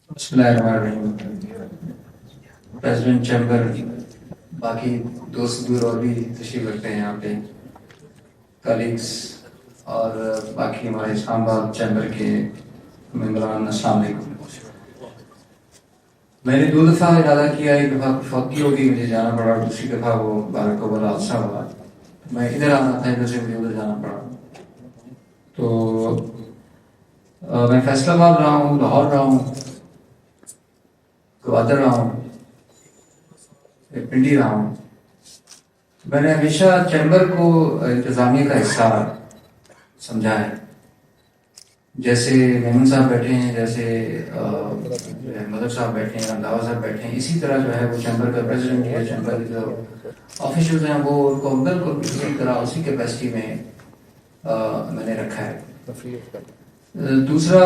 بسم اللہ الرحمن الرحیم۔ پریزیڈنٹ چیمبر، باقی دوست دور اور بھی تشریف رکھتے ہیں یہاں پہ، کلیگس اور باقی ہمارے اسلام آباد چیمبر کے ممبران، السلام علیکم۔ میں نے 2 دفعہ ارادہ کیا، ایک دفعہ کچھ وقت ہوگی مجھے جانا پڑا، اور دوسری دفعہ وہ بارک و بلا حادثہ ہوا، میں ادھر آنا تھا، ادھر سے مجھے ادھر جانا پڑا۔ تو میں فیصل آباد رہا ہوں، لاہور رہا ہوں، گوادر رہا ہوں، پنڈی رہا ہوں۔ میں نے ہمیشہ چیمبر کو انتظامیہ کا حصہ سمجھا ہے۔ جیسے میمن صاحب بیٹھے ہیں، جیسے مدر صاحب بیٹھے ہیں، رنداوا صاحب بیٹھے ہیں، اسی طرح جو ہے وہ چیمبر کا پریزیڈنٹ ہے، چیمبر کے جو آفیشلز ہیں وہ ان کو بالکل اسی طرح اسی کیپیسٹی میں میں نے رکھا ہے۔ دوسرا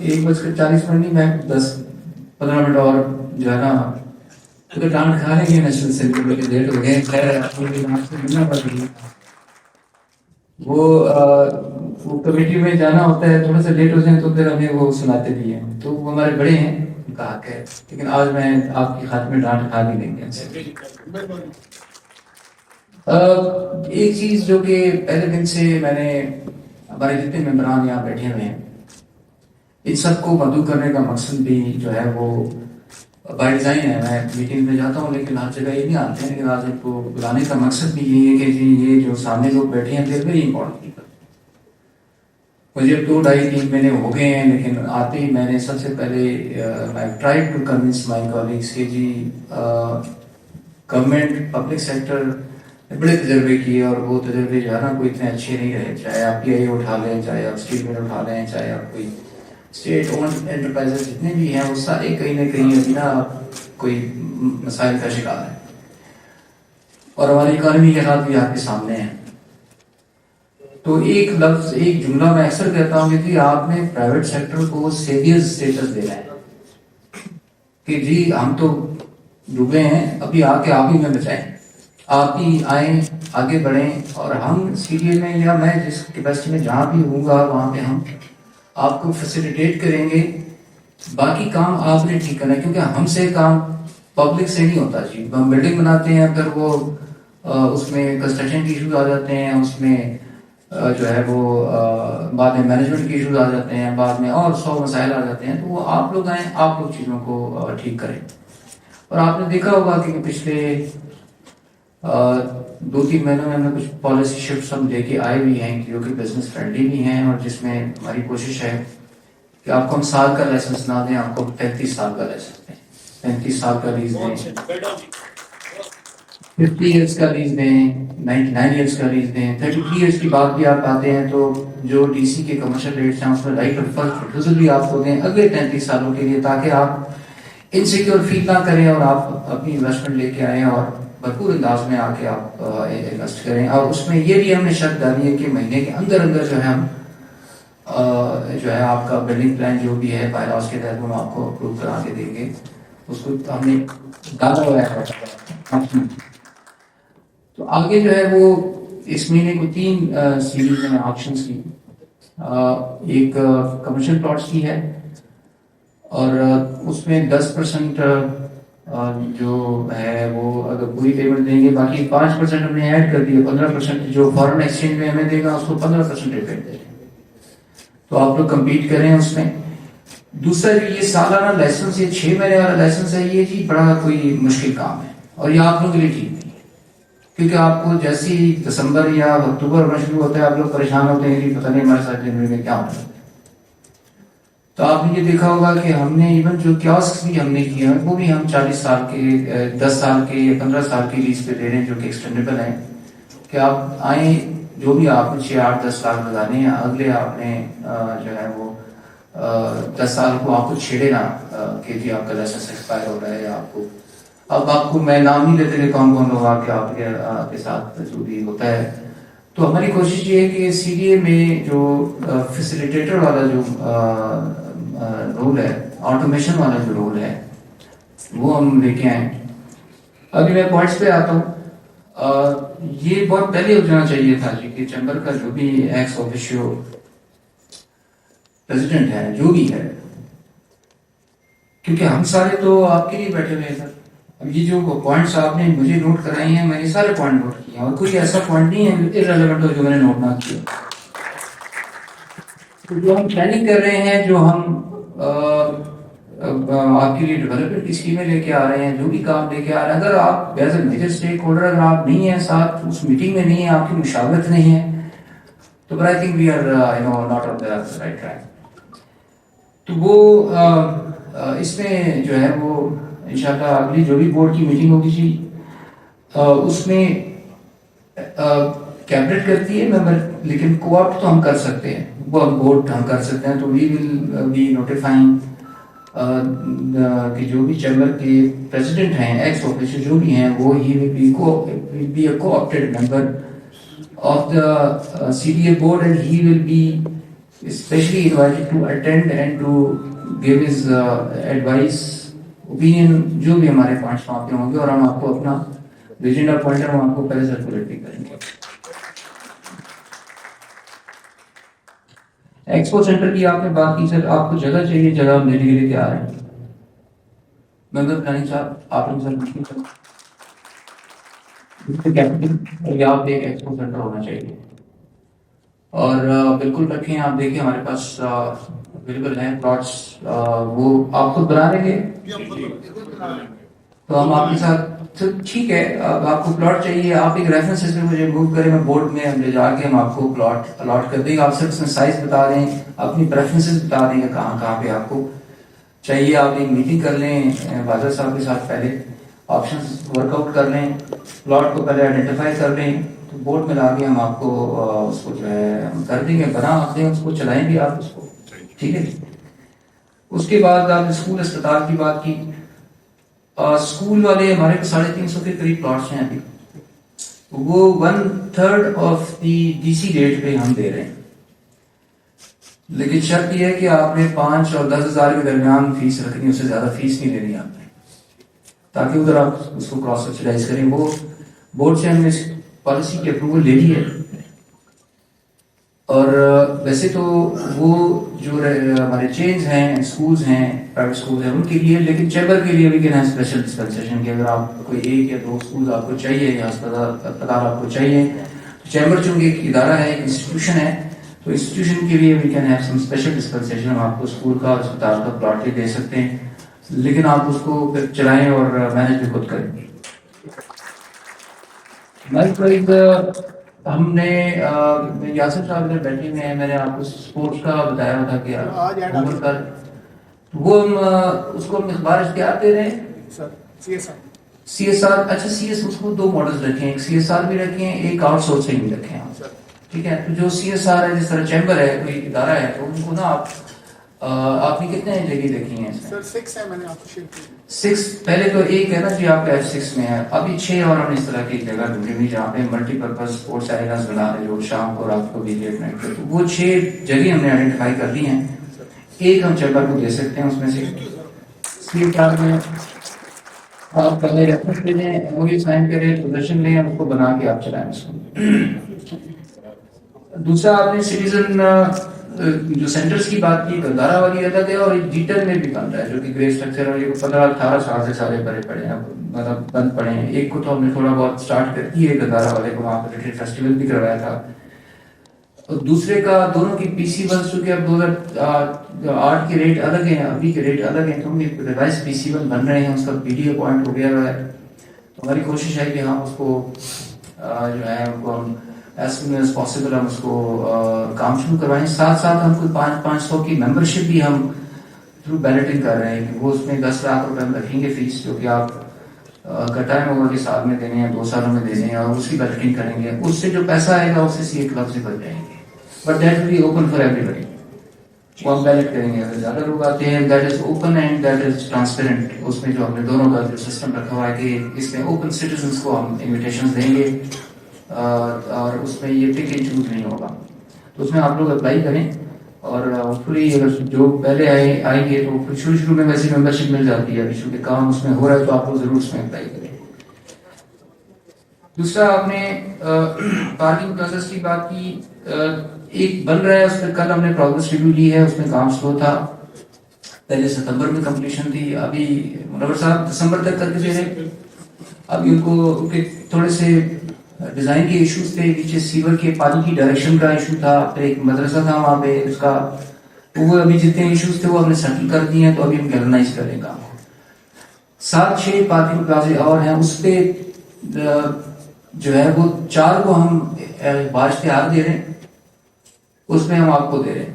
1:40 نہیں، میں 10-15 منٹ اور جو ہے نا تو ڈانٹ کھا لیں گے نیشنل اسمبلی کے، لیٹ ہو گئے، خیر آپ سے ملنا پڑ رہی ہے۔ وہ کمیٹی میں جانا ہوتا ہے، تھوڑا سا لیٹ ہو جائیں تو پھر ہمیں وہ سناتے بھی ہیں، تو وہ ہمارے بڑے ہیں، ان کا حق ہے، لیکن آج میں آپ کی خاطر میں ڈانٹ کھا بھی لیں گے۔ ایک چیز جو کہ پہلے دن سے میں نے، ہمارے جتنے ممبران یہاں بیٹھے ہوئے ہیں، ان سب کو مدعو کرنے کا مقصد بھی جو ہے وہ بائی ڈیزائن ہے۔ میں میٹنگ میں جاتا ہوں لیکن ہر جگہ یہ نہیں آتے ہیں، لیکن آج ان کو بلانے کا مقصد بھی یہی ہے کہ جی یہ جو سامنے لوگ بیٹھے ہیں دیر ویری امپورٹنٹ۔ مجھے 2-2.5-3 مہینے ہو گئے ہیں، لیکن آتے ہی میں نے سب سے پہلے میں try to convince my colleagues کہ جی گورنمنٹ پبلک سیکٹر نے بڑے تجربے کیے، اور وہ تجربے جو ہے نا کوئی اتنے اچھے نہیں رہے، چاہے آپ پی آئی اٹھا لیں، چاہے آپ اسٹیٹ میں اٹھا لیں، چاہے آپ کوئی اسٹیٹ اونڈ انٹرپرائز جتنے بھی ہیں، وہ سارے کہیں نہ کہیں ابھی نا کوئی مسائل کا شکار ہے، اور ہماری اکانومی کے حالات بھی آپ کے سامنے ہیں۔ تو ایک لفظ، ایک جملہ میں اکثر کہتا ہوں کہ جی آپ نے پرائیویٹ سیکٹر کو سیویئر اسٹیٹس دینا ہے، کہ جی ہم تو ڈوبے ہیں، ابھی آ کے آپ ہی میں بچائیں، آپ ہی آئیں، آگے بڑھیں، اور ہم سی ڈی اے میں یا میں جس کیپیسٹی میں جہاں بھی ہوں گا وہاں پہ ہم آپ کو فیسیلیٹیٹ کریں گے، باقی کام آپ نے ٹھیک کرنا ہے، کیونکہ ہم سے کام پبلک سے نہیں ہوتا جی۔ ہم بلڈنگ بناتے ہیں، پھر وہ اس میں کنسٹرکشن کے ایشوز آ جاتے ہیں، اس میں جو ہے وہ بعد میں مینجمنٹ کے ایشوز آ جاتے ہیں، بعد میں اور 100 مسائل آ جاتے ہیں، تو وہ آپ لوگ آئیں، آپ لوگ چیزوں کو ٹھیک کریں۔ اور آپ نے دیکھا ہوگا کہ پچھلے 2-3 مہینوں میں ہمیں کچھ پالیسی شفٹس ہم لے کے آئے بھی ہیں جو کہ بزنس فرینڈلی بھی ہیں، اور جس میں ہماری کوشش ہے کہ آپ کو ہم سال کا لائسنس نہ دیں، آپ کو 35 سال کا لائسنس دیں، 35 سال کا لیز دیں، 50 ایئرس کا لیز دیں، 99 ایئرس کا لیز دیں، 33 ایئرس کی بات بھی آپ آتے ہیں تو جو ڈی سی کے کمرشل ریٹس ہیں اس میں رائٹ آف فرسٹ ریفیوزل بھی آپ کو دیں اگلے 33 سالوں کے لیے، تاکہ آپ انسیکیور فیل نہ کریں اور آپ اپنی انویسٹمنٹ لے کے آئیں اور بھرپور انداز میں آ کے آپ انویسٹ کریں۔ اور اس میں یہ بھی ہم نے شرط ڈالی ہے کہ مہینے کے اندر جو ہے ہم جو ہے آپ کا بلڈنگ پلان جو بھی ہے بائی لاز کے تحت ہم آپ کو اپروو کرا کے دیں گے، اس کو ہم نے ڈالا ہوا ہے۔ تو آگے جو ہے وہ اس مہینے کو 3 سیریز ہیں آپشنز کی، ایک کمرشل پلاٹس کی ہے، اور اس میں 10% جو ہے وہ اگر پوری پیمنٹ دیں گے، باقی 5% ہم نے ایڈ کر دی ہے، 15% جو فارن ایکسچینج میں ہمیں دے گا اس کو 15% ریبیٹ دے گا، تو آپ لوگ کمپیٹ کریں اس میں۔ دوسرا جو یہ سالانہ لائسنس، یہ 6 مہینے والا لائسنس ہے، یہ جی بڑا کوئی مشکل کام ہے، اور یہ آپ لوگوں کے لیے ٹھیک نہیں ہے، کیونکہ آپ کو جیسی دسمبر یا اکتوبر میں شروع ہوتا ہے آپ لوگ پریشان ہوتے ہیں کہ پتہ نہیں ہمارے ساتھ جنوری میں کیا ہوتا ہے۔ تو آپ نے یہ دیکھا ہوگا کہ ہم نے ایون جو کیاسک بھی ہم نے کیے ہیں وہ بھی ہم 40 سال کے، 10 سال کے یا 15 سال کی لیز پہ دے رہے ہیں، جو کہ ایکسٹینڈیبل ہیں، کہ آپ آئیں، جو بھی آپ نے 6-8-10 لاکھ لگانے ہیں، اگلے آپ نے جو ہے وہ 10 سال کو آپ کو چھیڑے نا کہ جی آپ کا لائسنس ایکسپائر ہو رہا ہے، یا آپ کو اب آپ کو میں نام نہیں لیتے کہ کون کون لوگ آپ کے ساتھ جو بھی ہوتا ہے۔ تو ہماری کوشش یہ ہے کہ سی ڈی اے میں جو فیسیلیٹیٹر والا جو رول ہے، آٹومیشن والا جو رول ہے، وہ ہم لے کے آئیں۔ ابھی میں پوائنٹس پہ آتا ہوں۔ یہ بہت پہلے ہو جانا چاہیے تھا جی کہ چیمبر کا جو بھی ایکس آفیشیو پریزیڈنٹ ہے، جو بھی ہے، کیونکہ ہم سارے تو آپ کے لیے بیٹھے ہوئے ہیں سر. اب یہ جو پوائنٹس آپ نے مجھے نوٹ کرائے ہیں، میں نے سارے پوائنٹ نوٹ کیے ہیں، اور کوئی ایسا پوائنٹ نہیں ہے ارریلیونٹ ہو جو میں نے نوٹ نہ کیا. تو جو ہم پلاننگ کر رہے ہیں، جو ہم آپ کے لیے ڈیولپمنٹ کی اسکیمیں لے کے آ رہے ہیں، جو بھی کام لے کے آ رہے ہیں، اگر آپ as a major stakeholder اگر آپ نہیں ہیں ساتھ، اس میٹنگ میں نہیں ہیں، آپ کی مشاورت نہیں ہے، تو but I think we are not on the right track. تو وہ اس میں جو ہے وہ انشاءاللہ اگلی جو بھی بورڈ کی میٹنگ ہوگی جی، اس میں کیبنٹ کرتی ہے ممبر، لیکن کو آپٹ تو ہم کر سکتے ہیں، وہ بورڈ ہم کر سکتے ہیں. تو وی ول بی نوٹیفائنگ کہ جو بھی چیمبر کے پریزیڈنٹ ہیں، ایکس آفیسر جو بھی ہیں، وہ ہی ول بی اے کو opted member of the CDA board, and he will be especially invited to attend and to give his advice, opinion جو بھی ہمارے پوائنٹس وہاں پہ ہوں گے، اور ہم آپ کو اپنا ایجنڈا پوائنٹر ہم آپ کو پہلے سرکولیٹ بھی کریں گے. ایکسپو سینٹر کی آپ نے بات کی سر، آپ کو جگہ چاہیے، جگہ ہم دینے کے لیے تیار ہیں. ممبر پلاننگ صاحب آپ نے سر مشکل کر یہاں پہ ایک ایکسپو سینٹر ہونا چاہیے، اور بالکل رکھیں. آپ دیکھیں ہمارے پاس اویلیبل ہیں پلاٹس، وہ آپ خود بنا لیں گے تو ہم آپ کے ساتھ ٹھیک ہے. اب آپ کو پلاٹ چاہیے، آپ ایک ریفرنس میں مجھے موو کریں، میں بورڈ میں لے جا کے ہم آپ کو پلاٹ الاٹ کر دیں گے. آپ صرف اس میں سائز بتا دیں، اپنی پریفرنسز بتا دیں گے کہاں کہاں پہ آپ کو چاہیے. آپ ایک میٹنگ کر لیں واضح صاحب کے ساتھ، پہلے آپشنز ورک آؤٹ کر لیں، پلاٹ کو پہلے آئیڈینٹیفائی کر لیں، تو بورڈ میں لا کے ہم آپ کو اس کو جو ہے ہم کر دیں گے، بنا آپ دیں، اس کو چلائیں گے آپ اس کو، ٹھیک ہے. اس کے بعد آپ اسکول اسپتال کی بات کی. اسکول والے ہمارے 350 کے قریب پلاٹس ہیں ابھی، وہ 1/3 آف دی DC ریٹ پہ ہم دے رہے ہیں. لیکن شرط یہ ہے کہ آپ نے 5 اور 10 ہزار کے درمیان فیس رکھنی، اس سے زیادہ فیس نہیں دینی آپ نے، تاکہ ادھر آپ اس کو کراس سبسیڈائز کریں. وہ بورڈ سے ہم نے اس پالیسی کی اپروول لے لی ہے، اور ویسے تو وہ جو ہمارے چینز ہیں، اسکولز ہیں، پرائیویٹ اسکولز ہیں، ان کے لیے، لیکن چیمبر کے لیے بھی کہنا ہے اسپیشل ڈسپینسیشن کہ اگر آپ کوئی 1 یا 2 اسکولز آپ کو چاہیے یا اسپتال آپ کو چاہیے، تو چیمبر چونکہ ایک ادارہ ہے، ایک انسٹیٹیوشن ہے، تو انسٹیٹیوشن کے لیے we can have some special dispensation. ہم آپ کو اسکول کا اور اسپتال کا پلاٹ بھی دے سکتے ہیں، لیکن آپ اس کو پھر چلائیں اور مینج بھی خود کریں. ہم نے یاسر صاحب ادھر بیٹھے ہوئے ہیں، میں نے آپ کو اسپورٹس کا بتایا تھا کہ وہ ہم اس کو ہم اخبار اشتہار دے رہے ہیں. CSR اچھا CS اس کو 2 ماڈلز رکھے ہیں، ایک CSR بھی رکھے ہیں، ایک آؤٹ سورسنگ بھی رکھے ہیں. ٹھیک ہے. تو جو CSR ہے، جس طرح چیمبر ہے، کوئی ادارہ ہے، تو ان کو نا آپ نے کتنے جگہ دیکھی ہیں سر 6 ہے، میں نے آپ کو شیئر کی. 6 پہلے تو ایک ہے نا جی آپ کا F6 میں ہے، ابھی 6 اور ہم اس طرح کی جگہ ڈھونڈی ہوئی جہاں پہ ملٹی پرپز اسپورٹس ایریاز بنا رہے، جو شام کو رات کو بھی لیٹ نائٹ پہ. وہ 6 جگہ ہم نے آئیڈینٹیفائی کر دی ہیں. ایک ہم چیمبر کو دے سکتے ہیں اس میں سے. CSR میں آپ پہلے ریفرنس لے لیں، MOU سائن کریں، پوزیشن لیں، اس کو بنا کے آپ چلائیں اس کو. دوسرا آپ نے سٹیزن جو سینٹرز کی بات کی، گندارا والی الگ ہے، اور ڈیٹل میں بھی بن رہا ہے جو کہ گرے اسٹرکچر ہے، یہ 15-18 سال سے سارے بھرے پڑے ہیں، مطلب بند پڑے ہیں. ایک کو تو ہم نے تھوڑا بہت سٹارٹ کر دی ہے، گندارا والے کو وہاں پہ فیسٹیول بھی کروایا تھا. اور دوسرے کا دونوں کی PC1 چونکہ اب 2008 کے ریٹ الگ ہیں، ابھی کے ریٹ الگ ہیں، تو ہم ایک ریوائز PC1 بن رہے ہیں، اس کا PDA پوائنٹ ہو گیا ہے. تو ہماری کوشش ہے کہ ہم اس کو جو ہے ان کو ہم ایز سون ایز پاسبل ہم اس کو کام شروع کروائیں. ساتھ ساتھ ہم کوئی 500 کی ممبرشپ بھی ہم تھرو بیلٹنگ کر رہے ہیں کہ وہ اس میں 10 لاکھ روپے ہم رکھیں گے فیس، جو کہ آپ کا ٹائم ہوگا کہ سال میں دینے ہیں، 2 سالوں میں دینے ہیں، اور اس کی بیلٹنگ کریں گے. اس سے جو پیسہ آئے گا اس سے CA کلب سے بچ جائیں گے. But that will be open for everybody. وہ ہم بیلٹ کریں گے، اگر زیادہ لوگ آتے ہیں that is open and that is transparent. اس میں جو ہم نے دونوں کا جو سسٹم رکھا ہوا ہے کہ اس میں اوپن سٹیزنس کو ہم انویٹیشن دیں گے، اور اس میں یہ پک اینڈ چوز نہیں ہوگا. تو اس میں آپ لوگ اپلائی کریں، اور ہوپفلی اگر جو پہلے آئیں گے تو شروع میں ویسی ممبرشپ مل جاتی ہے. ابھی چونکہ کام اس میں ہو رہا ہے تو آپ لوگ ضرور اس میں اپلائی کریں. دوسرا آپ نے پارکنگ پلازز کی بات کی، ایک بن رہا ہے، اس میں کل ہم نے پروگرس ریویو لی ہے، اس میں کام سلو تھا. پہلے ستمبر میں کمپلیشن تھی، ابھی منور صاحب دسمبر تک کر کے دے رہے. ابھی ان کو تھوڑے سے ڈیزائن کے ایشوز تھے، نیچے سیور کے پانی کی ڈائریکشن کا ایشو تھا، پھر ایک مدرسہ تھا وہاں پہ اس کا، وہ ابھی جتنے ایشوز تھے وہ ہم نے سیٹل کر دیے ہیں. تو ابھی ہم گیلرنائز کریں گا. 7-6 پارکنگ پلازے اور ہیں، اس پہ جو ہے وہ 4 کو ہم باشتہار دے رہے ہیں، اس میں ہم آپ کو دے رہے ہیں.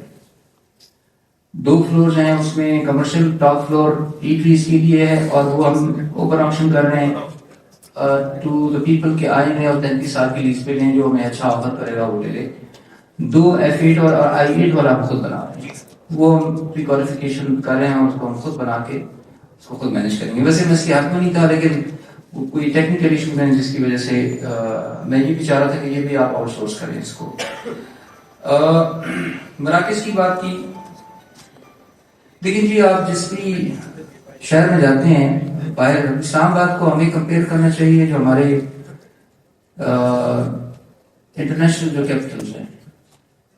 2 فلورز ہیں، اس میں کمرشل ٹاپ فلور ایٹریز کے لیے ہے، اور وہ ہم اوپن آپشن کر رہے ہیں ٹو دا پیپل کے آئے ہیں اور 33 سال کی لیز پہ لیں، جو ہمیں اچھا آفر کرے گا وہ لے لے. 2 F8 اور I8 والا ہم خود بنا رہے ہیں، وہ ہم پری کوالیفیکیشن کر رہے ہیں اور اس کو ہم خود بنا کے اس کو خود مینج کریں گے. ویسے میں اس کے حق میں نہیں تھا، لیکن کوئی ٹیکنیکل ایشوز ہیں جس کی وجہ سے میں یہ بھی چاہ رہا تھا کہ یہ بھی آپ آؤٹ سورس کریں اس کو. مراکز کی بات کی، لیکن جی آپ جس بھی شہر میں جاتے ہیں باہر، اسلام آباد کو ہمیں کمپیئر کرنا چاہیے جو ہمارے انٹرنیشنل جو کیپٹلز ہیں،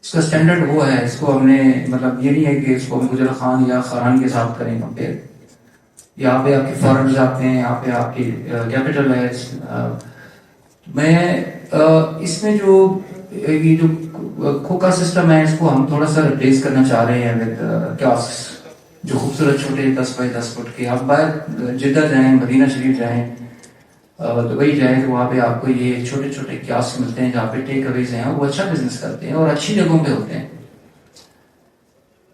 اس کا سٹینڈرڈ وہ ہے. اس کو ہم نے مطلب یہ نہیں ہے کہ اس کو ہم گجر خان یا خاران کے ساتھ کریں کمپیئر. یہاں پہ آپ کے فارنرز آتے ہیں، یہاں پہ آپ کی کیپٹل ہے. میں اس میں جو یہ جو کھوکھا سسٹم ہے اس کو ہم تھوڑا سا ریپلیس کرنا چاہ رہے ہیں ود کیاسکس جو خوبصورت چھوٹے 10x10 فٹ کے. آپ باہر جدہ جائیں، مدینہ شریف جائیں، دبئی جائیں تو وہاں پہ آپ کو یہ چھوٹے چھوٹے کیاسک ملتے ہیں جہاں پہ ٹیک اویز ہیں، وہ اچھا بزنس کرتے ہیں اور اچھی جگہوں پہ ہوتے ہیں.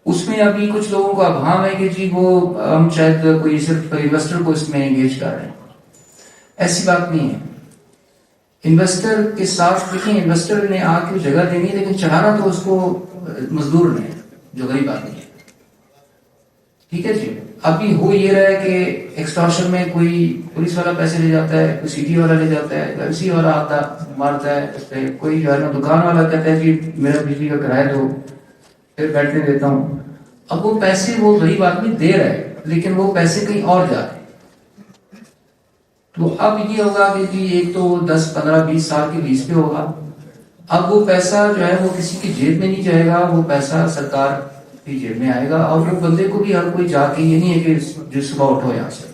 اس میں ابھی کچھ لوگوں کو ابہام ہے کہ جی وہ ہم شاید کوئی صرف انویسٹر کو اس میں انگیج کر رہے ہیں. ایسی بات نہیں ہے. انویسٹر کے ساتھ دیکھیں، انویسٹر نے آ کے جگہ دینی ہے، لیکن چلانا تو اس کو مزدور نے جو غریب آدمی ہے. ٹھیک ہے جی. ابھی ہو یہ رہا ہے کہ ایکسٹارشن میں کوئی پولیس والا پیسے لے جاتا ہے، کوئی سٹی والا لے جاتا ہے، کوئی MC والا آتا مارتا ہے اس پہ، کوئی جو ہے نا دکان والا کہتا ہے جی میرا بجلی کا کرایہ دو، پھر بیٹھنے دیتا ہوں. اب وہ پیسے وہ غریب آدمی دے رہا ہے، لیکن وہ پیسے کہیں اور جا رہے ہیں. تو اب یہ ہوگا کہ جی ایک تو 10 15 20 سال کی لیز پہ ہوگا. اب وہ پیسہ جو ہے وہ کسی کی جیب میں نہیں جائے گا، وہ پیسہ سرکار کی جیب میں آئے گا. اور وہ بندے کو بھی ہر کوئی جا کے یہ نہیں ہے کہ جو صبح اٹھو یہاں سے.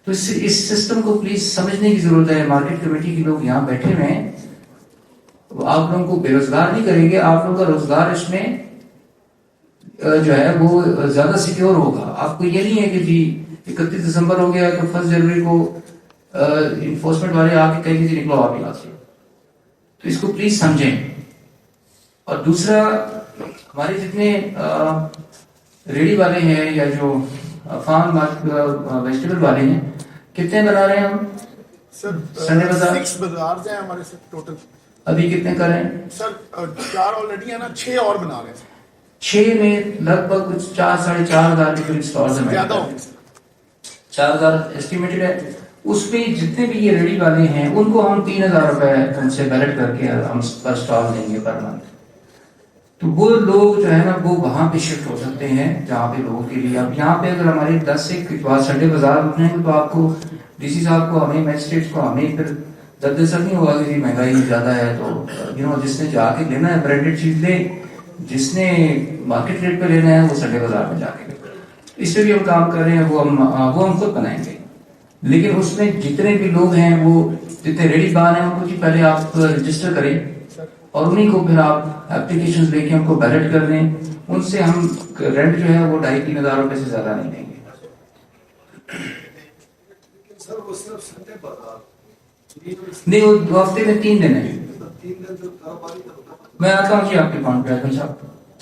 تو اس سسٹم کو پلیز سمجھنے کی ضرورت ہے. مارکیٹ کمیٹی کے لوگ یہاں بیٹھے ہوئے ہیں، آپ لوگوں کو بے روزگار نہیں کریں گے، آپ لوگوں کا روزگار اس میں جو ہے وہ زیادہ سیکیور ہوگا. آپ کو یہ نہیں ہے کہ جی 31 دسمبر ہو گیا تو 1 جنوری کو انفورسمنٹ والے آ کے کہیں گے نکلو آپ یہاں سے. تو اس کو پلیز سمجھیں. اور دوسرا، ہمارے جتنے ریڈی والے ہیں یا جو فارم ویجیٹیبل والے ہیں، کتنے بنا رہے ہیں ہم سر؟ سنڈے بازار 6 بازار ہیں ہمارے سر ٹوٹل. ابھی کتنے کر رہے ہیں سر 4 آلریڈی ہیں نا، 6 اور بنا رہے ہیں. 6 میں لگ بھگ کچھ 4-4.5 ہزار کے قریب اسٹالز ہیں. زیادہ ہوں گے سر. 4,000 ایسٹیمیٹڈ ہے. اس میں جتنے بھی یہ ریڈی والے ہیں ان کو ہم 3,000 روپے ان سے بیلٹ کر کے ہم پر اسٹال دیں گے پر منتھ. تو وہ لوگ جو ہے نا وہ وہاں پہ شفٹ ہو سکتے ہیں جہاں پہ لوگوں کے لیے. اب یہاں پہ اگر ہمارے 10 سے سنڈے بازار اٹھنے ہیں تو آپ کو DC صاحب کو، ہمیں میجسٹریٹ کو، ہمیں پھر درد سر نہیں ہوگا کہ مہنگائی زیادہ ہے. تو جس نے جا کے لینا ہے برانڈیڈ چیز لے، جس نے مارکیٹ ریٹ پہ لینا ہے وہ سنڈے بازار میں جا کے لے. اس پہ بھی ہم کام کر رہے ہیں، وہ ہم خود بنائیں گے. لیکن اس میں جتنے بھی لوگ ہیں، وہ جتنے ریڈی بان ہیں، ان کو جی پہلے آپ رجسٹر کریں اور انہیں کو پھر آپ اپلیکیشنز لے کے ان کو بیلٹ کر دیں. ان سے ہم رینٹ جو ہے وہ 2,500-3 ہزار روپے سے زیادہ نہیں دیں گے. نہیں، وہ 2 ہفتے میں 3 دن ہے. میں آتا ہوں جی آپ کے پوائنٹ پہ اعظم صاحب،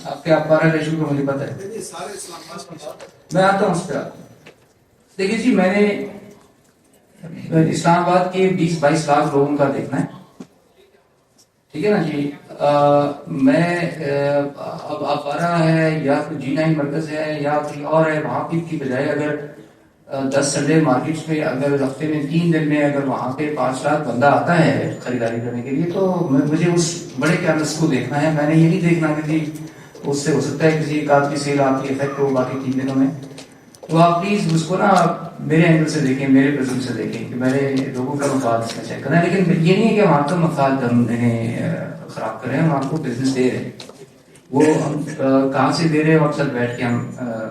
آپ کے آپ 12 ریشو کو مجھے پتہ ہے. میں آتا ہوں اس پہ. دیکھیے جی، میں نے اسلام آباد کے 20-22 لاکھ لوگوں کا دیکھنا ہے. ٹھیک ہے نا جی. میں اب 12 ہے یا G9 مرکز ہے یا کوئی اور ہے، وہاں کی بجائے اگر 10 سنڈے مارکیٹس میں اگر ہفتے میں 3 دن میں اگر وہاں پہ 5 لاکھ بندہ آتا ہے خریداری کرنے کے لیے، تو مجھے اس بڑے کینوس کو دیکھنا ہے. میں نے یہ نہیں دیکھنا کہ جی اس سے ہو سکتا ہے کسی ایک آدھ کی سیل آپ کی افیکٹ ہو باقی 3 دنوں میں. تو آپ پلیز اس کو نا میرے اینگل سے دیکھیں، میرے پرزم سے دیکھیں کہ میرے لوگوں کا مفاد اس میں چیک کرنا ہے. لیکن یہ نہیں ہے کہ ہم آپ کا مفاد ہم خراب کر رہے ہیں. ہم آپ کو بزنس دے رہے ہیں، وہ ہم کہاں سے دے رہے ہیں اکثر بیٹھ کے ہم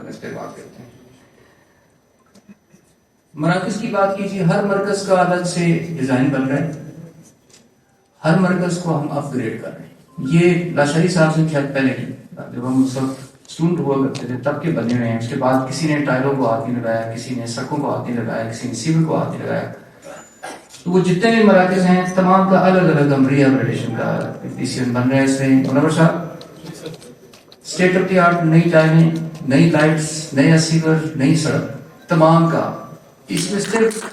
اس پہ بات کرتے ہیں. مراکز کی بات کیجیے، ہر مرکز کا الگ سے ڈیزائن بن رہا ہے، ہر مرکز کو ہم اپ گریڈ کر رہے ہیں. یہ لاشاری صاحب سے شاید پہلے کی، جب ہم اس وقت اسٹوڈنٹ ہوا کرتے تھے تب کے بنے ہوئے ہیں. اس کے بعد کسی نے ٹائروں کو ہاتھ نہیں لگایا، کسی نے سڑکوں کو ہاتھ نہیں لگایا، کسی نے سیول کو ہاتھ نہیں لگایا. تو وہ جتنے بھی مراکز ہیں تمام کا الگ الگ ہم ریہیبلیٹیشن کا ڈیسیژن بن رہا ہے. اس میں منور صاحب اسٹیٹ آف دی آرٹ، نئی ٹائلیں، نئی لائٹس، نیا سیور، نئی سڑک، تمام کا. اس میں صرف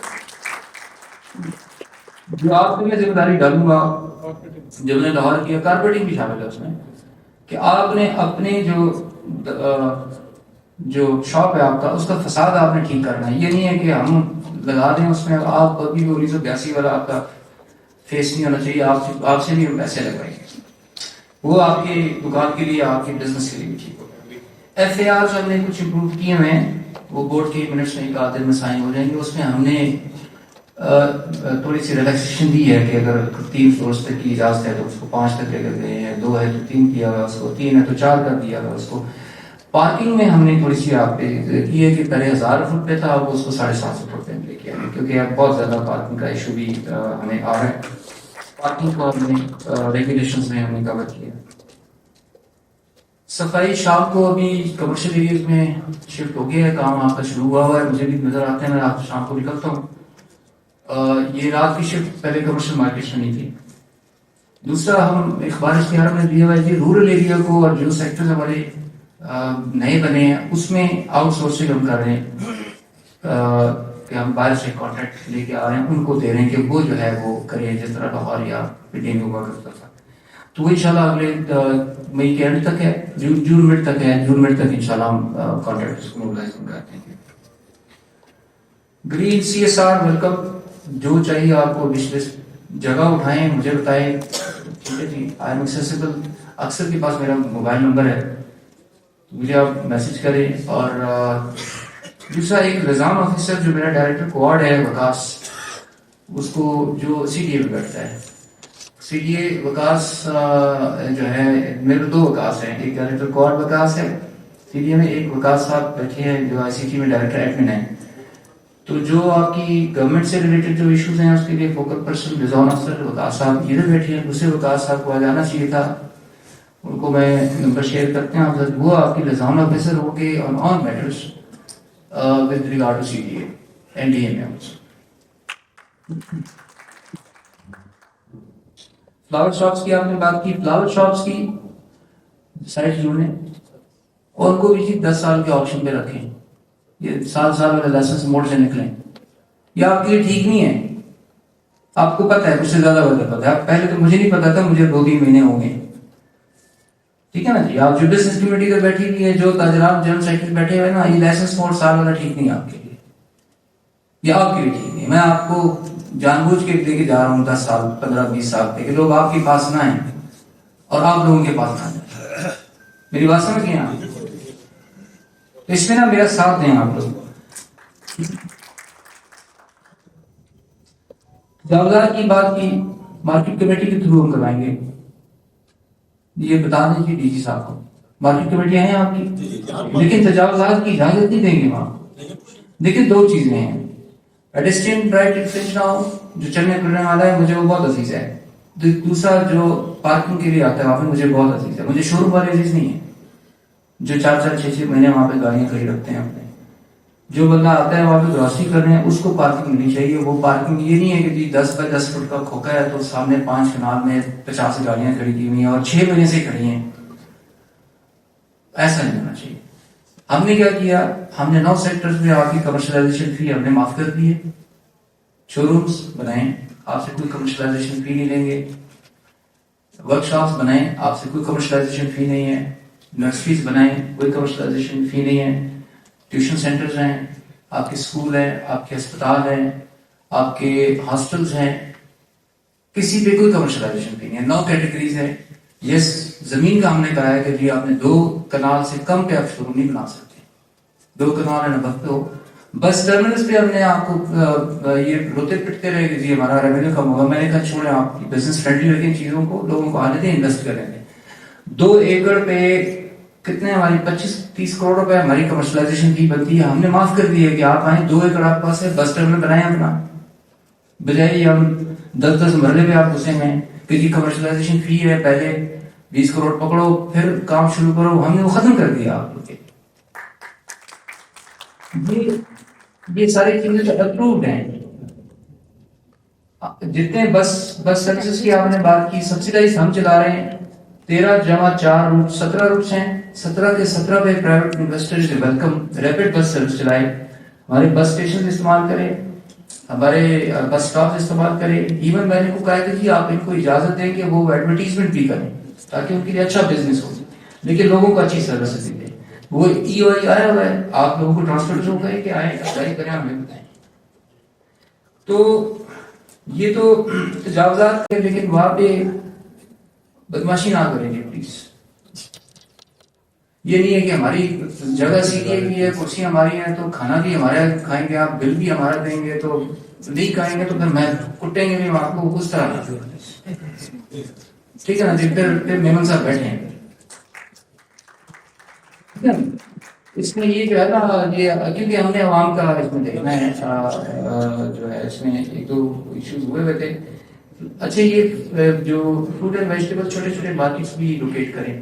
جو آپ کو میں ذمہ داری ڈالوں گا، جو میں نے لاہور کیا، کارپیٹنگ بھی شامل ہے اس میں، کہ آپ نے اپنے جو شاپ ہے آپ کا، اس کا فساد آپ نے ٹھیک کرنا ہے. یہ نہیں ہے کہ ہم لگا دیں اس میں، آپ ابھی 1982 والا آپ کا فیس نہیں ہونا چاہیے. آپ سے بھی ہم پیسے لگائیں گے، وہ آپ کی دکان کے لیے، آپ کے بزنس کے لیے بھی ٹھیک ہوگا. ایف اے آر ہم نے کچھ امپروو کیے ہوئے ہیں، وہ بورڈ کے منٹس میں 1 آدھ دن میں سائن ہو جائیں گے. اس میں ہم نے تھوڑی سی ریلیکسیشن دی ہے کہ اگر 3 فلورس تک کی اجازت ہے تو اس کو 5 تک لے کر گئے ہیں، 2 ہے تو 3 کیا ہوا اس کو، 3 ہے تو 4 کر دیا ہوا اس کو. پارکنگ میں ہم نے تھوڑی سی آپ پہ کی ہے کہ پہلے 1000 فٹ پہ تھا، اب اس کو 750 فٹ پہ لے کے آئے، کیونکہ اب بہت زیادہ پارکنگ کا ایشو بھی ہمیں آ رہا ہے. پارکنگ کو ہم نے ریگولیشنز میں ہم نے کور کیا. صفائی شام کو ابھی کمرشل ایریاز میں شفٹ ہو گیا ہے، کام آپ کا شروع ہوا ہوا ہے. مجھے بھی نظر آتے ہیں، میں رات شام کو نکلتا ہوں. یہ رات کی شفٹ پہلے کمرشل مارکیٹ میں نہیں تھی. دوسرا ہم اخبار اشتہار میں دیا ہوا ہے کہ رورل ایریا کو اور جو سیکٹر ہمارے نئے بنے ہیں اس میں آؤٹ سورسنگ ہم کر رہے ہیں، کہ ہم باہر سے کانٹریکٹ لے کے آ رہے ہیں، ان کو دے رہے ہیں کہ وہ جو ہے وہ کریں، جس طرح لاہور یا پنڈی ہوا کرتا تھا. تو وہ انشاءاللہ اگلے مئی کے اینڈ تک ہے، جون مڈ تک ہے، جون مڈ تک انشاءاللہ ہم کانٹریکٹس کو موبلائز کرتے ہیں. Green C S R welcome, جو چاہیے آپ کو وش لسٹ، جگہ اٹھائیں، مجھے بتائیں. ٹھیک ہے جی، آئی ایم ایکسیسیبل. اکثر کے پاس میرا موبائل نمبر ہے، مجھے آپ میسج کریں. اور دوسرا ایک نظام آفیسر جو میرا ڈائریکٹر کوارڈ ہے وکاس، اس کو جو سی ڈی اے میں بیٹھتا ہے، سی ڈی اے وکاس جو ہے، میرے 2 وکاس ہیں، ایک ڈائریکٹر کوارڈ وکاس ہے سی ڈی اے میں، ایک وکاس صاحب بیٹھے ہیں جو آئی سی ٹی میں ڈائریکٹر ایڈمن ہیں. تو جو آپ کی گورنمنٹ سے ریلیٹڈ جو ایشوز ہیں اس کے لیے فوکل پرسن رضوان افسر وکاس صاحب ادھر بیٹھے ہیں. دوسرے وکاس صاحب کو آ جانا چاہیے تھا، ان کو میں نمبر شیئر کرتے ہیں آپ، وہ آپ کی لزام آفیسر ہو کے on matters with regard to C D A N D A میں. فلاور شاپس کی آپ نے بات کی، فلاور شاپس کی سائٹ جوڑیں اور ان کو بھی 10 سال کے آپشن پہ رکھیں. یہ سال والے لائسنس موڈ سے نکلیں، یہ آپ کے لیے ٹھیک نہیں ہے. آپ کو پتہ ہے، مجھ سے زیادہ پتہ ہے. پہلے تو مجھے نہیں پتا تھا، مجھے 2-3 مہینے ہو گئے. ٹھیک ہے نا جی. آپ جو بزنس کمیٹی پر بیٹھی ہوئی ہے، جو تاجرات جنرل سیکرٹری بیٹھے ہوئے نا، یہ لائسنس موڈ سال والا ٹھیک نہیں ہے آپ کے لیے، یہ آپ کے لیے ٹھیک نہیں. میں آپ کو جان بوجھ کے لے کے جا رہا ہوں 10 سال 15-20 سال تک کہ لوگ آپ کے پاس نہ آئیں اور آپ لوگوں کے پاس نہ آئیں. میری بات سمجھ گئے آپ؟ اس میں نا میرا ساتھ دیں آپ لوگ. جاگزار کی بات کی مارکیٹ کمیٹی کے تھرو ہم کروائیں گے. یہ بتا دیجیے ڈی جی صاحب کو، مارکیٹ کمیٹی ہیں آپ کی، لیکن تجاوزات کی اجازت نہیں دیں گے وہاں. دیکھیں 2 چیزیں ہیں، پیڈسٹرین رائٹ انفرنج نہ ہو، جو چلنے پھرنے والا ہے مجھے وہ بہت عزیز ہے. دوسرا جو پارکنگ کے لیے آتا ہے وہاں پہ مجھے بہت عزیز ہے. مجھے شو روم والے عزیز نہیں ہے جو 4-6 مہینے وہاں پہ گاڑیاں کھڑی رکھتے ہیں اپنے. جو بندہ آتا ہے وہاں پہ گراسری کر رہے ہیں، اس کو پارکنگ ملنی چاہیے. وہ پارکنگ یہ نہیں ہے کہ 10 بائی 10 فٹ کا کھوکا ہے تو سامنے 5 کنال میں 50 گاڑیاں کھڑی کی ہوئی ہیں اور 6 مہینے سے کھڑی ہیں. ایسا نہیں ہونا چاہیے. ہم نے کیا کیا، ہم نے 9 سیکٹرز میں آپ کی کمرشلائزیشن فی ہم نے معاف کر دی ہے. شو رومز بنائیں، آپ سے کوئی کمرشلائزیشن فی نہیں لیں گے. ورک شاپس بنائیں، آپ سے کوئی کمرشلائزیشن فی نہیں ہے. نرسریز بنائیں، کوئی کمرشلائزیشن فی نہیں ہے. ٹیوشن سینٹرز ہیں، آپ کے اسکول ہیں، آپ کے اسپتال ہیں، آپ کے ہاسپٹلز ہیں، کسی پہ کوئی کمرشلائزیشن فی نہیں ہے. 9 کیٹیگریز ہیں. یس، زمین کا ہم نے کہا ہے کہ جی آپ نے 2 کنال سے کم پہ آپ شو روم نہیں بنا سکتے. 2 کنال ہے نبت ہو. بس ٹرمینلز پہ ہم نے آپ کو یہ روتے پٹتے رہے کہ جی ہمارا ریونیو کم ہوگا. میں نے کہا چھوڑیں، آپ کی بزنس فرینڈلی رکھیں چیزوں کو، لوگوں کو آنے دیں، انویسٹ کریں گے. 2 ایکڑ پہ کتنے ہماری 25-30 کروڑ روپے ہماری کمرشلائزیشن فی بنتی ہے, ہم نے معاف کر دی ہے کہ آپ آئیں 2 ایکڑ آپ پاس ہے, بس ٹرمینل بنائیں اپنا, بجائے یہ ہم 10 مرلے پہ آپ گھسے ہیں کہ کمرشلائزیشن فی ہے, پہلے 20 کروڑ پکڑو پھر کام شروع کرو, ہم نے وہ ختم کر دیا آپ لوگ. یہ ساری چیزیں تو اپرووڈ ہیں. جتنے بس سروسز کی آپ نے بات کی, سبسیڈائز ہم چلا رہے ہیں. 13+4 روٹ 17 روٹس ہیں, 17 کے 17 پہ private investors welcome rapid bus service چلائے, ہمارے بس اسٹیشن استعمال کریں, ہمارے بس اسٹاپ استعمال کریں. ایون میں نے کو کہا کہ جی آپ ان کو اجازت دیں کہ وہ ایڈورٹیزمنٹ بھی کریں تاکہ ان کے لیے اچھا بزنس ہو, لیکن لوگوں کو اچھی سروسز دیں. وہ ای او آئی آیا ہوا ہے, آپ لوگوں کو ٹرانسپورٹ جو کہے کہ آئیں اپلائی کریں, ہمیں بتائیں. تو یہ تو تجاوزات ہیں, لیکن وہاں پہ بدماشی نہ کریں گے پلیز. یہ نہیں ہے کہ ہماری جگہ سیدھی بھی ہے, کرسی ہماری ہے تو کھانا بھی ہمارا کھائیں گے, آپ بل بھی ہمارا دیں گے, تو نہیں کھائیں گے تو پھر میں کٹیں گے بھی آپ کو اس طرح. ٹھیک ہے نا جی, پھر میمن صاحب بیٹھے ہیں. اس میں یہ جو ہے نا, یہ کیونکہ ہم نے عوام کا اس میں دیکھنا ہے, جو ہے اس میں 1-2 ایشوز ہوئے ہوئے تھے. اچھا یہ جو فروٹ اینڈ ویجیٹیبل چھوٹے چھوٹے مارکیٹس بھی لوکیٹ کریں,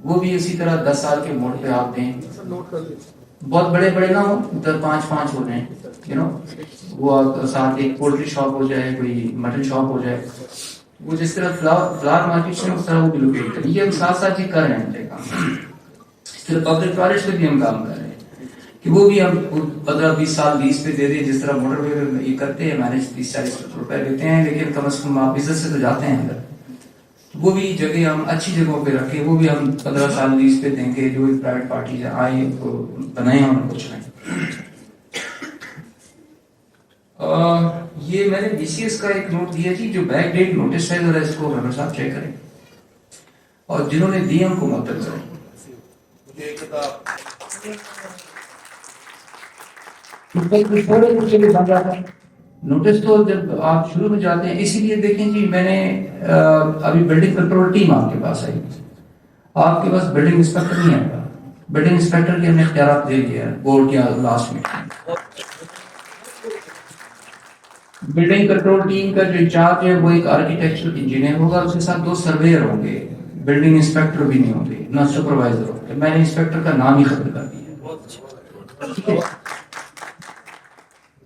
وہ بھی اسی طرح 10 سال کے موڑ پہ آپ دیں. بہت بڑے بڑے نہ ہو, 5 ہو جائیں, وہ آپ ساتھ ایک پولٹری شاپ ہو جائے, کوئی مٹن شاپ ہو جائے, وہ جس طرح فلاور مارکیٹ میں اس طرح وہ بھی لوکیٹ کریں. یہ ہم ساتھ ہی کر رہے ہیں کام. اس طرح پبلک ٹوائلٹس پہ بھی ہم کام کر رہے ہیں کہ وہ بھی ہم 15-20 سال لیز پہ دے دیں, جس طرح موٹر وے یہ کرتے ہیں, مینیج 30-40 روپے لیتے ہیں, لیکن کم از کم آپ عزت سے تو جاتے ہیں اندر. وہ بھی جگہ ہم اچھی جگہوں پہ رکھیں, وہ بھی ہم 15 سال لیز پہ دیں گے. جو پرائیویٹ پارٹیز آئیں تو بنائیں اور کچھ نہیں. یہ میں نے بی سی ایس کا ایک نوٹ دیا جی, جو بیک ڈیٹ نوٹس ہے, ذرا اس کو رمر صاحب چیک کریں, اور جنہوں نے دی ہم کو معطل کریں. نوٹس تو جب آپ شروع میں جاتے ہیں, اسی لیے دیکھیں جی, میں نے ابھی بلڈنگ کنٹرول ٹیم آپ کے پاس آئی, آپ کے پاس بلڈنگ انسپیکٹر نہیں آئے گا. بلڈنگ انسپیکٹر کے ہم نے اختیارات دے دیا ہے بورڈ کے لاسٹ میں. بلڈنگ کنٹرول ٹیم کا جو انچارج ہے وہ ایک آرکیٹیکچرل انجینئر ہوگا, اس کے ساتھ 2 سرویئر ہوں گے. بلڈنگ انسپیکٹر بھی نہیں ہوں گے, نہ سپروائزر ہوں گے. میں نے انسپیکٹر کا نام ہی ختم کر دیا.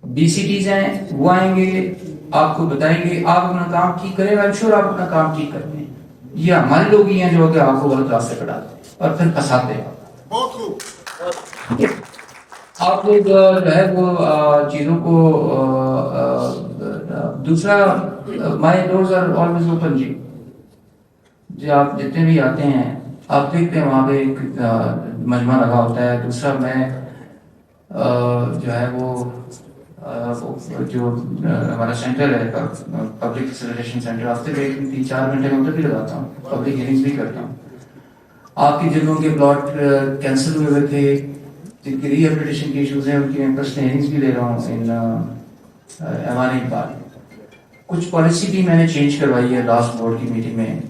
بی سی ٹیز ہیں, وہ آئیں گے, آپ کو بتائیں گے, آپ اپنا کام ٹھیک کریں. آئی ایم شیور آپ اپنا کام ٹھیک کرتے ہیں. یہ ہمارے لوگ ہی ہیں جو کہ آپ کو غلط راستے پہ ڈالتے ہیں اور پھر پھنساتے ہیں. آپ لوگ جو ہے وہ چیزوں کو دوسرا, my doors are always open جی. جو آپ جتنے بھی آتے ہیں آپ دیکھتے ہیں وہاں پہ ایک مجمع لگا ہوتا ہے. دوسرا میں جو ہے وہ جو ہمارا سینٹر ہے پبلک فیسیلیٹیشن سینٹر, ہفتے میں 3-4 گھنٹے میں ادھر بھی لگاتا ہوں, پبلک ہیئرنگز بھی کرتا ہوں. آپ کی جنوں کے پلاٹ کینسل ہوئے ہوئے تھے, جن کی ری ایبلیٹیشن کے ایشوز ہیں, ان کی میں پرسنل ہیئرنگز بھی لے رہا ہوں. ہمارے بعد کچھ پالیسی بھی میں نے چینج کروائی ہے لاسٹ بورڈ کی میٹنگ میں,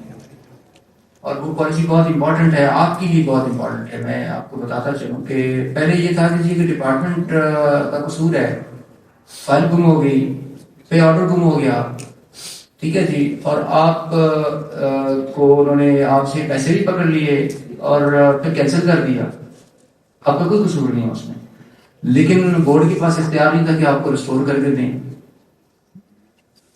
اور وہ پالیسی بہت امپورٹنٹ ہے, آپ کی بھی بہت امپورٹنٹ ہے. میں آپ کو بتاتا چلوں کہ پہلے یہ تھا کہ جی کہ ڈپارٹمنٹ کا قصور ہے, فائل گم ہو گئی, پے آرڈر گم ہو گیا, ٹھیک ہے جی, اور آپ کو انہوں نے آپ سے پیسے بھی پکڑ لیے اور پھر کینسل کر دیا. آپ کا کوئی قصور نہیں ہے اس میں, لیکن بورڈ کے پاس اختیار نہیں تھا کہ آپ کو ریسٹور کر کے دیں.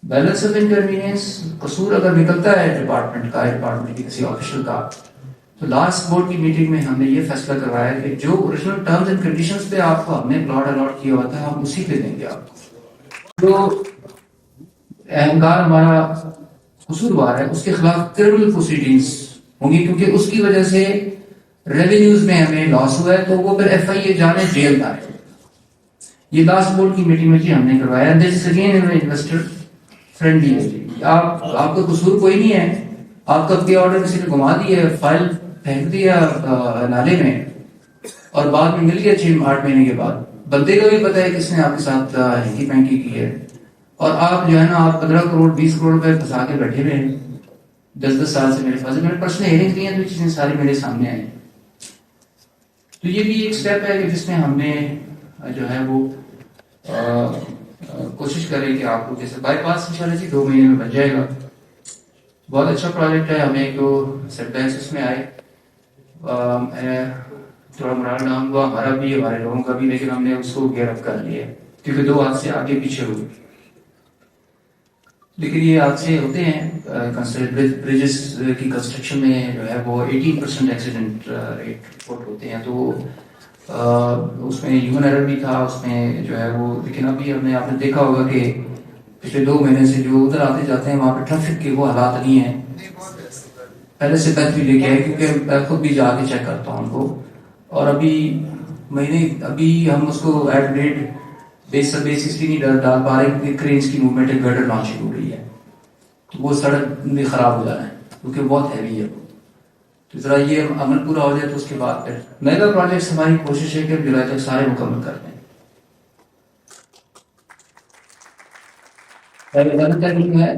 بیلنس آف انکنوینئنس قصور اگر نکلتا ہے ڈپارٹمنٹ کی کسی آفیشل کا, تو لاسٹ بورڈ کی میٹنگ میں ہم نے یہ فیصلہ کروایا کہ جو اوریجنل ٹرمز اینڈ کنڈیشنز پہ آپ کو ہم نے پلاٹ الاٹ کیا ہوا تھا, ہم اسی پہ دیں گے آپ کو. جو اہنکار ہمارا قصوروار ہے اس کے خلاف کرمنل پروسیڈنگز ہوں گی, کیونکہ اس کی وجہ سے ریونیوز میں ہمیں لاس ہوا ہے, تو وہ پھر ایف آئی اے جانے جیل جائے. یہ لاسٹ بورڈ کی میٹنگ میں جی ہم نے کروایا. دس از اگین انویسٹر فرینڈلی ہے جی. آپ کا قصور کوئی نہیں ہے, آپ کا پے آرڈر کسی نے گھما دیا, فائل پھینک دیا نالے میں, اور بعد میں مل گیا 6-8 مہینے کے بعد. بندے کا بھی پتا ہے کس نے آپ کے ساتھ ہینکی پینکی کی ہے, اور آپ جو ہے نا آپ 15 کروڑ 20 کروڑ روپے پھنسا کے بیٹھے ہوئے ہیں 10 سال سے میرے پاس. میں نے پرسنل ہیئرنگ کی ہیں تو چیزیں ساری میرے سامنے آئی. تو یہ بھی ایک سٹیپ ہے کہ جس میں ہم نے جو ہے وہ کوشش کریں کہ آپ کو جیسے بائی پاس انشاءاللہ جی 2 مہینے میں بن جائے گا. بہت اچھا پروجیکٹ ہے. ہمیں جو سیٹ بیکس اس میں آئے تھوڑا مرال نام ہوا ہمارا بھی ہمارے لوگوں کا بھی, لیکن ہم نے اس کو گیئر اپ کر لیا کیونکہ 2 حادثے آگے پیچھے ہوئے. لیکن یہ حادثے ہوتے ہیں. بریجز کی کنسٹرکشن میں جو ہے وہ 18% ایکسیڈنٹ ریٹ رپورٹ ہوتے ہیں, تو اس میں ہیومن ایرر بھی تھا اس میں جو ہے وہ. لیکن ابھی ہم نے آپ نے دیکھا ہوگا کہ پچھلے 2 مہینے سے جو ادھر آتے جاتے ہیں وہاں پہ ٹریفک کے وہ حالات نہیں ہیں, پہلے سے بہتری لے کے آئے, کیونکہ میں خود بھی جا کے چیک کرتا ہوں ان کو. اور ابھی ہم اس کو ایٹ ریٹ بیس اس لیے نہیں ڈال پا رہے کیونکہ کرینز کی موومنٹ ایک گرڈر لانچ ہو رہی ہے, تو وہ سڑک بھی خراب ہو جانا ہے کیونکہ بہت ہیوی ہے. تو ذرا یہ عمل پورا ہو جائے تو اس کے بعد پھر میگا پروجیکٹس ہماری کوشش ہے کہ جولائی تک سارے مکمل کر دیں. ہے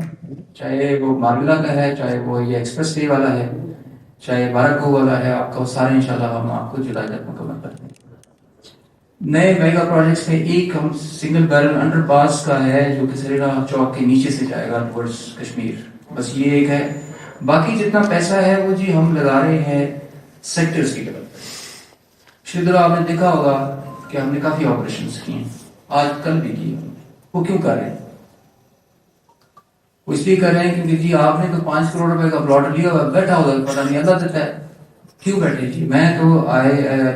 چاہے وہ مارگلا کا ہے, چاہے وہ یہ ایکسپریس وے والا ہے, چاہے بارکو والا ہے, آپ کا وہ سارے انشاءاللہ ہم آپ کو جولائی تک مکمل کر دیں. نئے میگا پروجیکٹس میں ایک ہم سنگل بیرل انڈر پاس کا ہے جو کہ سرینا چوک کے نیچے سے جائے گا ٹورڈز کشمیر, بس یہ ایک ہے. باقی جتنا پیسہ ہے وہ جی ہم لگا رہے ہیں سیکٹرز کی ڈیولپمنٹ. پچھلی دفعہ آپ نے دیکھا ہوگا کہ ہم نے کافی آپریشنز کی ہیں, آج کل بھی کی. وہ کیوں کر رہے ہیں؟ وہ اس لیے کر رہے ہیں کیونکہ جی آپ نے تو 5 کروڑ روپے کا پلاٹ لیا ہوا, بیٹھا ہوگا, پتہ نہیں اللہ دیتا ہے. کیوں بیٹھے جی؟ میں تو I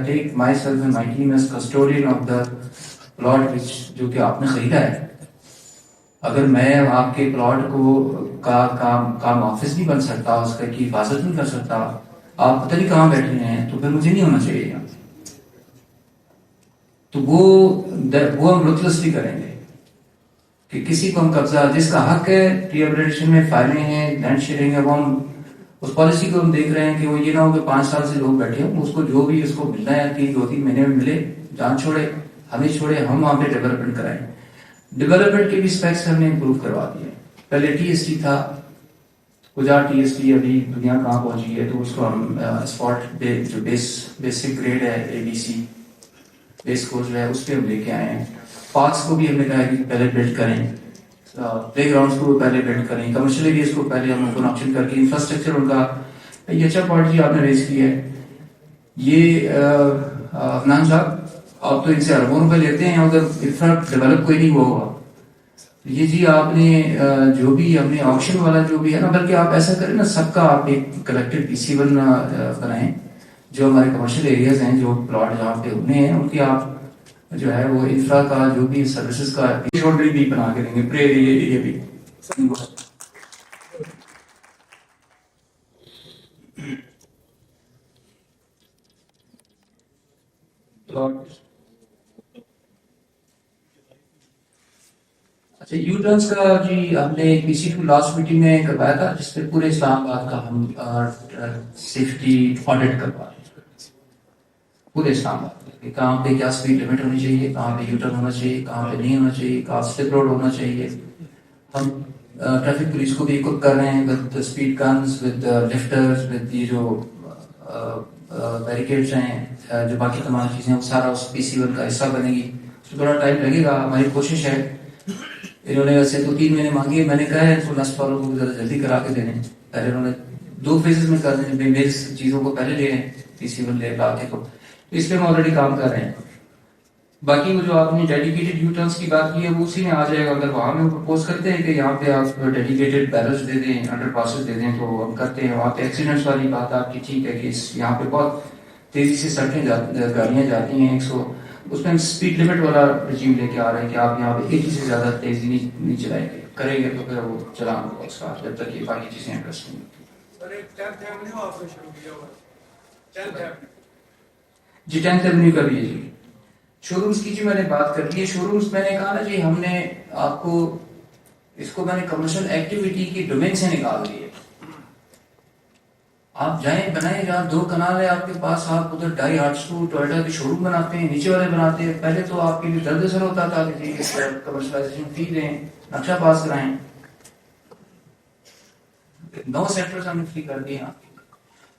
take myself and my team as custodian of the plot جو کہ آپ نے خریدا ہے. اگر میں آپ کے پلاٹ کو کام آفس نہیں بن سکتا, اس کی حفاظت نہیں کر سکتا, آپ پتہ نہیں کہاں بیٹھے ہیں, تو پھر مجھے نہیں ہونا چاہیے یہاں. تو وہ ہم رuthlessly کریں گے کہ کسی کو ہم قبضہ, جس کا حق ہے ریہیبلیٹیشن میں فائلیں ہیں, لینڈ شیئرنگ ہے, وہ ہم اس پالیسی کو ہم دیکھ رہے ہیں کہ وہ یہ نہ ہو کہ 5 سال سے لوگ بیٹھے ہیں, اس کو جو بھی اس کو ملنا ہے 2-3 مہینے میں ملے, جان چھوڑے, ہمیں چھوڑے, ہم وہاں پہ ڈیولپمنٹ کرائیں. ڈیولپمنٹ کے بھی اسپیکس ہم نے امپروو کروا دیے. پہلے ٹی ایس ٹی تھا, کجا ٹی ایس ٹی ابھی دنیا کہاں پہنچی ہے, تو اس کو ہم اسپاٹ جو بیسک گریڈ ہے ABC بیس کورس جو ہے اس پہ ہم لے کے آئے ہیں. پارکس کو بھی ہم نے کہا کہ پہلے بلڈ کریں, پلے گراؤنڈس کو پہلے بلڈ کریں, کمرشل ایریاز کو پہلے ہم اوپن آپشن کر کے انفراسٹرکچر ان کا. یہ اچھا پوائنٹ جی آپ نے ریز کیا ہے. یہ عدنان صاحب آپ تو ان سے اربوں روپے لیتے ہیں, اگر انفرا ڈیولپ کوئی نہیں ہوا ہوگا. یہ جی آپ نے جو بھی ہم نے آپشن والا جو بھی ہے نا, بلکہ آپ ایسا کریں نا, سب کا آپ ایک کلیکٹیو PC1 بنائیں. جو ہمارے کمرشل ایریاز ہیں, جو پلاٹ جہاں پہ ہونے ہیں, ان کے آپ جو ہے وہ انفرا کا جو بھی سروسز کا شولڈر بھی بنا کے دیں گے, پرے ایریا بھی. اچھا یو ٹرنس کا جی ہم نے PC2 لاسٹ میٹنگ میں کروایا تھا, جس پہ پورے اسلام آباد کا ہم سیفٹی آڈٹ کروا رہے ہیں. پورے اسلام آباد کہ کہاں پہ کیا اسپیڈ لمٹ ہونی چاہیے, کہاں پہ یو ٹرن ہونا چاہیے, کہاں پہ نہیں ہونا چاہیے, کہاں سلپ روڈ ہونا چاہیے. ہم ٹریفک پولیس کو بھی اکوپ کر رہے ہیں with speed guns, with lifters, with یہ جو بیریکیڈس ہیں, جو باقی تمام چیزیں, وہ سارا اس PC1 کا حصہ بنے گی. اس میں تھوڑا ٹائم لگے گا, ہماری کوشش ہے. انہوں نے ویسے تو 3 مہینے مانگے, میں نے کہا ہے ان کو نسپ والوں کو ذرا جلدی کرا کے دینے. پہلے انہوں نے 2 فیزز میں کر دیں, میری چیزوں کو پہلے لے لیں, PC1 لے لا کے, تو اس پہ ہم آلریڈی کام کر رہے ہیں. باقی وہ جو آپ نے ڈیڈیکیٹڈ یو ٹرنس کی بات کی ہے, وہ اسی میں آ جائے گا. اگر وہاں میں پرپوز کرتے ہیں کہ یہاں پہ آپ ڈیڈیکیٹڈ بیرلز دے دیں, انڈر پاسز دے دیں, تو ہم کرتے ہیں. وہاں پہ ایکسیڈنٹس والی بات آپ کی ٹھیک ہے کہ یہاں پہ بہت تیزی سے سڑکیں گاڑیاں جاتی ہیں 100, اس میں ہم اسپیڈ لمٹ والا رجیم لے کے آ رہے ہیں کہ آپ یہاں پہ 80 سے زیادہ تیزی نہیں چلائیں گے, کریں گے تو پھر وہ چلان ہوگا اس کا, جب تک یہ باقی چیزیں ایڈریس نہیں ہوتی. جی 10th ایونیو کا بھی ہے جی. شو رومز کی جی میں نے بات کر لی ہے. شو رومز میں نے کہا نا جی, ہم نے آپ کو اس کو میں نے کمرشل ایکٹیویٹی کی ڈومین سے نکال دی ہے. آپ جائیں بنائیں, جہاں 2 کنال ہے آپ کے پاس, آپ ادھر ڈائی ہارٹس کو ٹوئیٹا کے شو روم بناتے ہیں, نیچے والے بناتے ہیں. پہلے تو آپ کے لیے درد سر ہوتا تھا کہ کمرشلائزیشن فی دیں, نقشہ پاس کرائیں. 9 سیکٹرز ہم نے فری کر دیے آپ.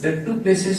There are two places,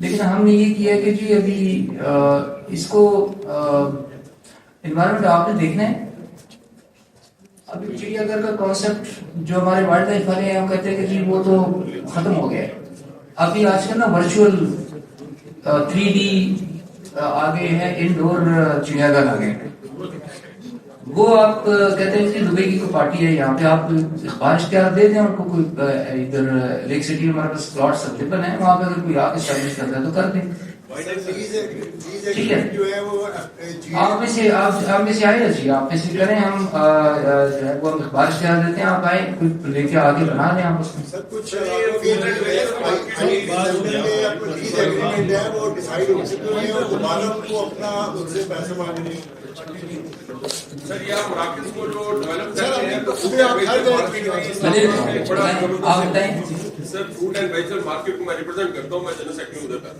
لیکن ہم نے یہ کیا کہ جی ابھی اس کو انوائرمنٹ آپ نے دیکھنا ہے. ابھی چڑیا گھر کا کانسیپٹ جو ہمارے وائلڈ لائف والے ہیں وہ کہتے ہیں کہ جی وہ تو ختم ہو گیا ہے. ابھی آج کل نا ورچوئل 3D آگے ہیں, انڈور چڑیا گھر آگے. وہ آپ کہتے ہیں کہ دبئی کی کوئی پارٹی ہے یہاں پہ, آپ اخبار اشتہار دے دیں ان کو, کوئی ادھر لیک سٹی ہمارے پاس پلاٹس اویلیبل ہیں, وہاں پہ اگر کوئی آ کے اسٹیبلش کرتا ہے تو کر دیں. ٹھیک ہے, آپ میں سے آئے نا جی, آپ میں سے کریں, ہم جو ہے وہ اخبار اشتہار دیتے ہیں, آپ آئیں کوئی لے کے آگے بنا لیں آپ اس میں. سر کچھ وہ ڈیسائیڈ ہو چکے ہیں اور دوبارہ ان کو اپنا ان سے پیسے مانگنے. سر یہ آپ مراکز کو جو ڈیولپ سر کرتے ہیں تو ابھی آپ آپ بتائیں. سر فوڈ اینڈ ویجیٹل مارکیٹ کو میں ریپرزینٹ کرتا ہوں, میں جنرل سیکرٹری ادھر کا.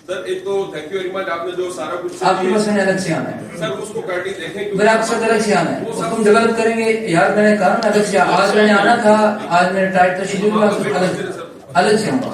سر ایک تو تھینک یو ویری مچ, آپ نے جو سارا کچھ آپ کے پاس میں الگ سے آنا ہے سر اس کو کرنی دیکھیں پھر آپ سب الگ سے آنا ہے, اس کو ڈیولپ کریں گے. یار میں نے کہا نا الگ سے, آج میں نے آنا تھا, آج میں نے ٹائٹ تھا شیڈول, الگ سے آؤں گا.